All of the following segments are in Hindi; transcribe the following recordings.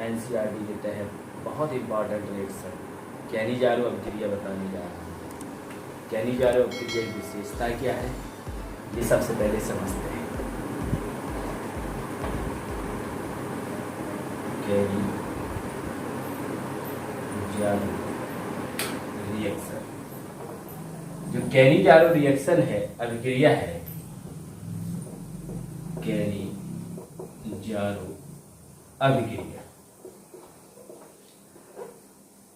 एनसीईआरटी के तहत बहुत इंपॉर्टेंट रिएक्शन कैनिजारो अभिक्रिया बताने जा रहा हूँ। कैनिजारो अभिक्रिया की विशेषता क्या है, ये सबसे पहले समझते हैं। कैनिजारो रिएक्शन, जो कैनिजारो रिएक्शन है, अभिक्रिया है, कैनिजारो अभिक्रिया,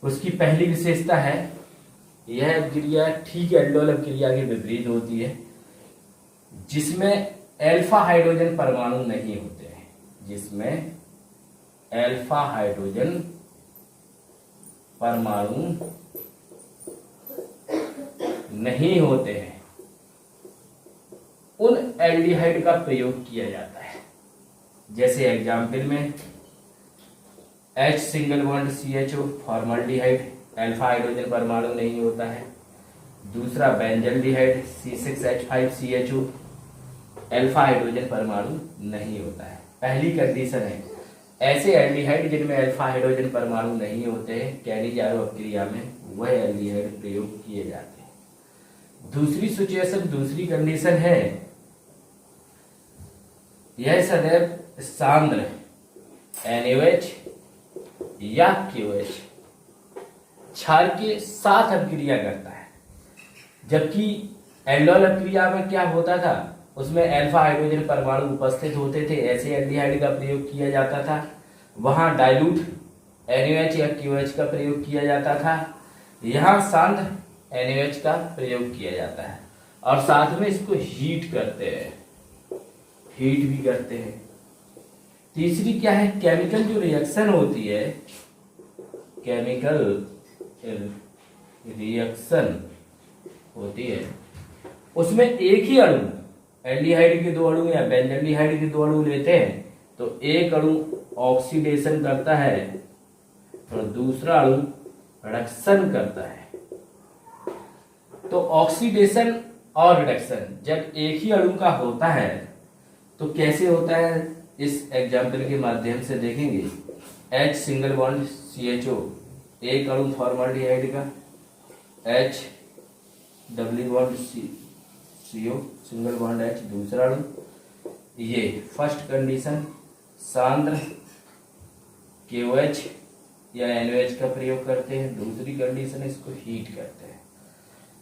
उसकी पहली विशेषता है यह अभिक्रिया ठीक एल्डोल अभिक्रिया के विपरीत होती है, जिसमें अल्फा हाइड्रोजन परमाणु नहीं होते हैं, जिसमें अल्फा हाइड्रोजन परमाणु नहीं होते हैं। उन एल्डिहाइड का प्रयोग किया जाता है, जैसे एग्जाम्पल में H single bond CHO formaldehyde, alpha hydrogen परमाणु नहीं होता है। दूसरा बेंजल्डिहाइड C6H5CHO, अल्फा हाइड्रोजन परमाणु नहीं होता है। पहली कंडीशन है ऐसे एल्डिहाइड जिनमें अल्फा हाइड्रोजन परमाणु नहीं होते हैं, कैनिजारो अभिक्रिया में वह एल्डिहाइड प्रयोग किए जाते हैं। दूसरी सिचुएशन, दूसरी कंडीशन है यह सदैव सांद्र NaOH या KOH क्षार के साथ अभिक्रिया करता है, जबकि एल्डोल अभिक्रिया में क्या होता था, उसमें अल्फा हाइड्रोजन परमाणु उपस्थित होते थे, ऐसे एल्डिहाइड का प्रयोग किया जाता था। वहां डाइल्यूट NaOH या KOH का प्रयोग किया जाता था, यहाँ सांद्र NaOH का प्रयोग किया जाता है, और साथ में इसको हीट करते हैं, हीट भी करते हैं। तीसरी क्या है, केमिकल जो रिएक्शन होती है, केमिकल रिएक्शन होती है, उसमें एक ही अणु, एल्डिहाइड के दो अणु या बेंजल्डिहाइड के दो अणु लेते हैं तो एक अणु ऑक्सीडेशन करता है और दूसरा अणु रिडक्शन करता है। तो ऑक्सीडेशन और रिडक्शन जब एक ही अणु का होता है तो कैसे होता है, इस एग्जाम्पल के माध्यम से देखेंगे। H सिंगल बॉन्ड CHO एक अणु फॉर्मल्डिहाइड का, H double bond CO single bond H दूसरा अणु, ये फर्स्ट कंडीशन। सांद्र KOH या NaOH का प्रयोग करते हैं, दूसरी कंडीशन इसको हीट करते हैं।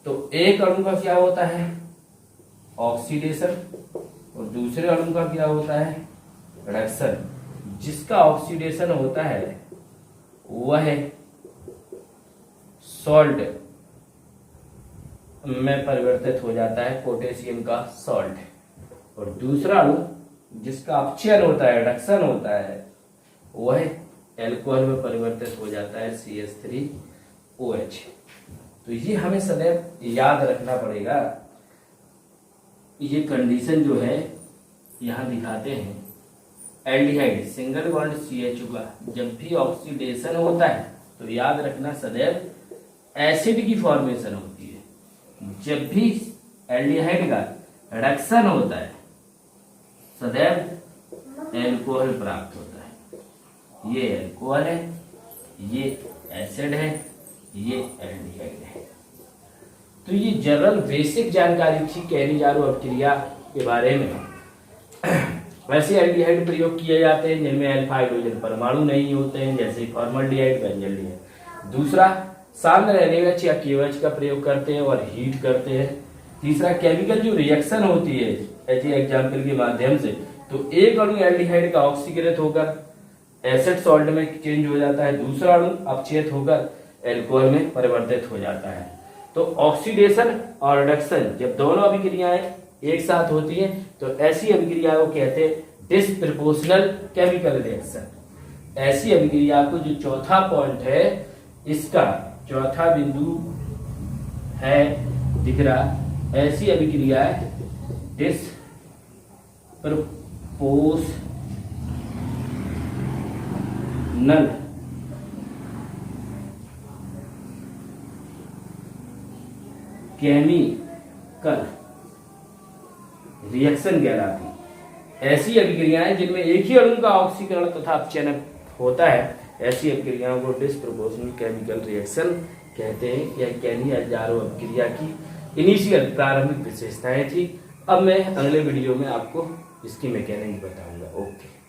तो एक अणु का क्या होता है, ऑक्सीडेशन, और दूसरे अणु का क्या होता है, रिडक्शन। जिसका ऑक्सीडेशन होता है वह सॉल्ट में परिवर्तित हो जाता है, पोटेशियम का सॉल्ट, और दूसरा अणु जिसका अपचयन होता है, रिडक्शन होता है, वह एल्कोहल में परिवर्तित हो जाता है CH3OH। तो ये हमें सदैव याद रखना पड़ेगा। ये कंडीशन जो है यहाँ दिखाते हैं, एल्डिहाइड सिंगल बॉन्ड CHO का जब भी ऑक्सीडेशन होता है तो याद रखना सदैव एसिड की फॉर्मेशन होती है। जब भी एल्डिहाइड का रिडक्शन होता है सदैव एल्कोहल प्राप्त होता है। ये एल्कोहल है, ये एसिड है, ये एल्डिहाइड है। तो ये जनरल बेसिक जानकारी थी कैनिजारो अभिक्रिया के बारे में। वैसे एल्डिहाइड प्रयोग किए जाते हैं जिनमें अल्फा हाइड्रोजन परमाणु नहीं होते हैं, जैसे फॉर्मल्डिहाइड, बेंजल्डिहाइड। दूसरा, सांद्र NaOH या KOH का प्रयोग करते हैं और हीट करते हैं। तीसरा, केमिकल जो रिएक्शन होती है ऐसे एग्जाम्पल के माध्यम से, तो एक अणु एल्डिहाइड का ऑक्सीकृत होकर एसिड सॉल्ट में चेंज हो जाता है, दूसरा अणु अपचयित होकर एल्कोहल में परिवर्तित हो जाता है। तो ऑक्सीडेशन और रिडक्शन जब दोनों अभिक्रियाएं एक साथ होती हैं तो ऐसी अभिक्रिया को कहते हैं डिसप्रपोर्शनल केमिकल रिएक्शन। ऐसी अभिक्रिया को, जो चौथा पॉइंट है इसका, चौथा बिंदु है दिख रहा, ऐसी अभिक्रिया डिसप्रपोर्शनल केमिकल रिएक्शन कहलाती है। ऐसी अभिक्रियाएं जिनमें एक ही अणु का ऑक्सीकरण तथा अपचयन होता है, ऐसी अभिक्रियाओं को डिस्प्रोपोर्शनल केमिकल रिएक्शन कहते हैं। यह कैली-अज़ारो अभिक्रिया की इनिशियल प्रारंभिक विशेषताएं थी। अब मैं अगले वीडियो में आपको इसकी मैकेनिक्स बताऊंगा। ओके।